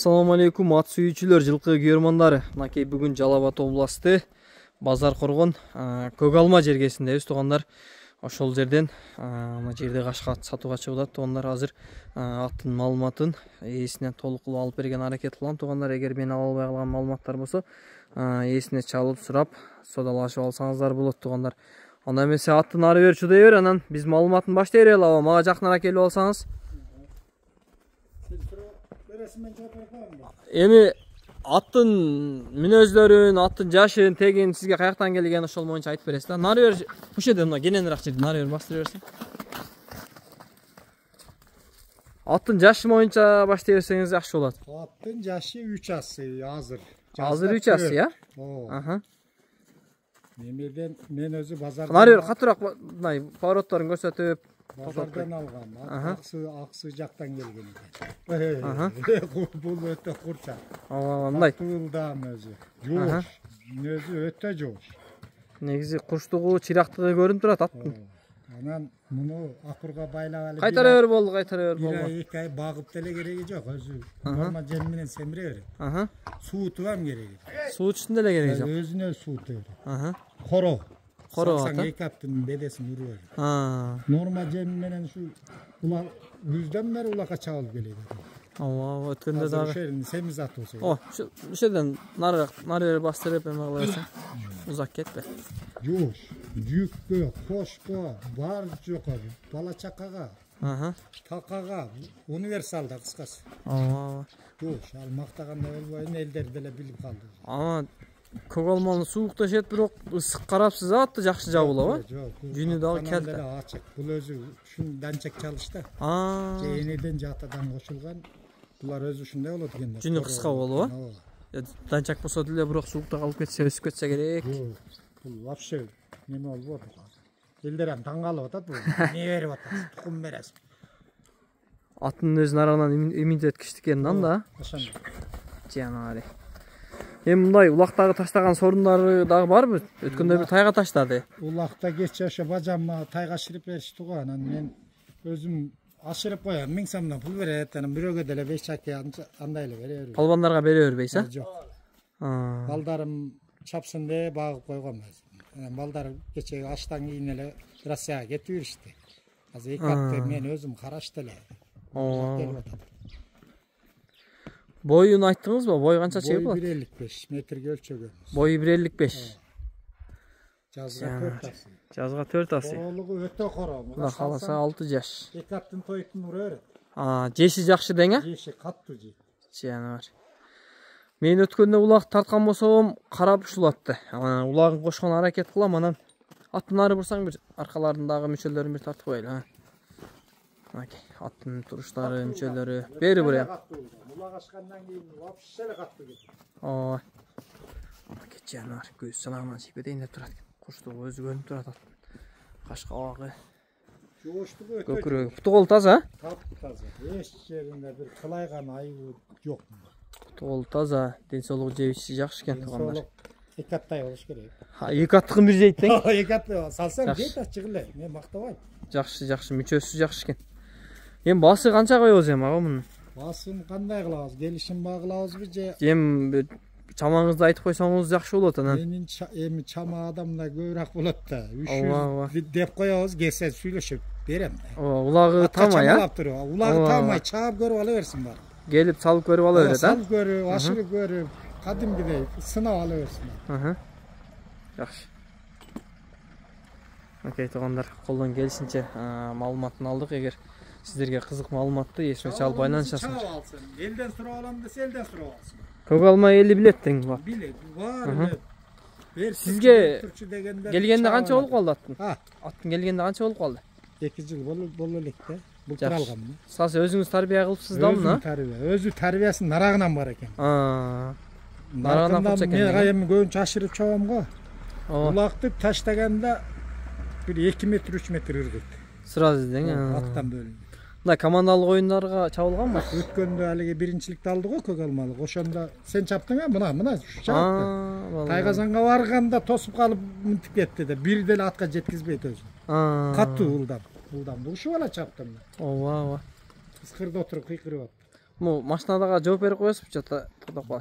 Assalamu alaikum ат сүйүүчүлөр, жылкы көрмандары. Мынакей бүгүн Жалал Абад областы Базар Коргон Көк Алма жергесиндебиз туугандар. Ошол жерден мына жерде кашка ат сатууга чыгып атат туугандар. Азыр аттын маалыматын ээсине толук кылып алып берген аракет кылам туугандар. Эгер мен ала албай калган маалыматтар болсо, ээсине чалып сурап содалашып алсаңыздар болот туугандар. Анда эмесе аттын ары бери чыдай бер, анан биз маалыматын баштай берели. Мага жакыныраак келип алсаңыз. Эми аттын мүнөздөрүн, аттын жашын, тегин сизге каяктан келген ошол боюнча айтып бересиз да. Нары бер ушул жерде мына кененирээк жерде нары бер бастыра берсең. Аттын жашы боюнча баштай берсеңиз жакшы болот. Аттын жашы 3 асы азыр. Азыр 3 асы, я? Мен өзү базардан. Нары бер катыраак мындай поворотторун көрсөтүп, базардан алгам. Аксы жактан келген экен. Бул өтө курчак. Мындай. Туулдам өзү. Жоош. Өзү өтө жоош. Негизи курчтугу, чирактыгы көрүнүп турат аттын. Анан муну акырга байлап алып. Кайтара бер болду, кайтара бер болду. 2 ай багып деле кереги жок, өзү. Норма жем менен семире берет. Суутубам кереги. Суутуштун деле кереги жок. Өзүнө сууту берет. Коро. Коро ата. 2 аптын бедесин уруп берет. Норма жем менен ушу улак күздөн бери улакка чабылып келет. Өткөндө дагы. Ошол семиз ат болсо. Ошол жерден нары бери бастырып эме кыла берсең. Узак кетпе. Жоош, жүккө, кошко, бар жокко, бала чакага, такага, универсалда кыскасы. Жоош, ал мактаганда болбойн, элдер деле билип калды. Көк алманы суукта жет, бирок ысык карапсыз атты жакшы жабылабы? Жок. Жүнү дагы келди. Ачык. Бул өзү ушун данчак чалышта. Энеден жатадан кошулган. Булар өзү ушундай болот экен. Жүнү кыска болобу? Данчак болсо деле бирок суукта калып кетсе, өсүп кетсе керек. Бул вообще неме болбойт. Элдер ам таң калып атат бул. Не берип атасыз? Тукум бересиз. Аттын өзүнүн арагынан иммунитет күчтүү экен да. Ошондой. Жанари. Эми мындай улактагы таштаган сорундары дагы барбы? Өткөндө бир тайга таштады. Улакта кече ошо бажамма тайга ашырып беришти го. Анан мен өзүм ашырып коем. 1000 сомдон пул берет. Анан бирөөгө деле 5 чаке андай эле бере берем. Балбандарга бере бербейсиз, Жок. Балдарым чапсын деп багып койгом өзүм. Анан балдар кечеги аштан кийин эле Россияга кетип беришти. Азыр 2 апта мен өзүм карашты эле. Boyunu ayttыңыз ба? Boy канча чейин болот? Boy 1.55 метрге өлчөгөнбүз. Boy 1.55. Жазга 4 асы. Жазга 4 асы. Королугу өтө коро. Кудай кааласа 6 жаш. 2 аттын тойтун ура берет. Жеши жакшы дең, Жеши каттуу жейт. Жанар. Мен өткөндө улак тарткан болсом, карап ушулатты. Улагын кошкон аракет кылам, анан аттын ары бурсаң бир аркаларындагы мүчөлөрүн бир тартып коелу. Аттын туруштары, мүчөлөрү бери бурем. Улак ашкандан кийин вообще эле каттуу кетет. Жанар көз саламан сипедейин деп турат экен. Куштугу өзү көрүнүп турат аттын. Кашка абагы. Жооштугу өтө. Көкүрөгү путугол таза? Таптуу таза. Эч жеринде бир кылайган айыбы жок. Путугол таза, ден соолугу жебичи жакшы экен туугандар. 2 аттай болуш керек. 2 аттыгын бир жейт дең? 2 аттай салсаң жейт ачык эле. Мен мактабайм. Жакшы, мүчөсү жакшы экен. Эми басы канча коебуз эми ага мунун? Басын кандай кылабыз? Келишим багылабызбы же? Эми чамаңызды айтып койсоңуз жакшы болот анан. Менин эми чама адамда көбүрөөк болот да. 300 деп коебуз, келсе сүйлөшүп берем да. Улагы тамай, Улагы тамай, чаап көрүп ала берсин бар. Келип салып көрүп ала берет, Салып көрүп, ашырып көрүп, кадимгидей сынап ала берсин. Жакшы. Окей, туугандар, колдон келишинче маалыматын алдык. Эгер сиздерге кызык маалыматты эсиңизге салып байланышасыңар. Элден сурап алам десе, элден сурап алсын. Көк алма эли билет дең ба? Билет, бар. Сизге келгенде канча болуп калды аттын? Аттын келгенде канча болуп калды? 2 жыл боло элек да. Былтыр алгам. Сасы өзүңүз тарбия кылыпсыз да муну? Өзү тарбиясын нарагынан бар экен. Нарагынан кылчу экен. Мен эми көбүнчө ашырып чабам го. Улакты таштаганда бир 2 метр 3 метр ыргыт. Сразу дең. Аттан бөлүнүп. Мына командалык оюндарга чабылганбы? Өткөндө алиги биринчиликти алды го көк алмалык. Ошондо сен чаптың мына чапты. Тайгазанга барганда тосуп калып мынтип кетти да. Бир деле атка жеткизбейт өзү. Каттуу улдам. Ушул бала чаптым. Ооба. Ыскырда отуруп кыйкырып атты. Mu машинадага жооп берип коесузбу, жата токтоп калат.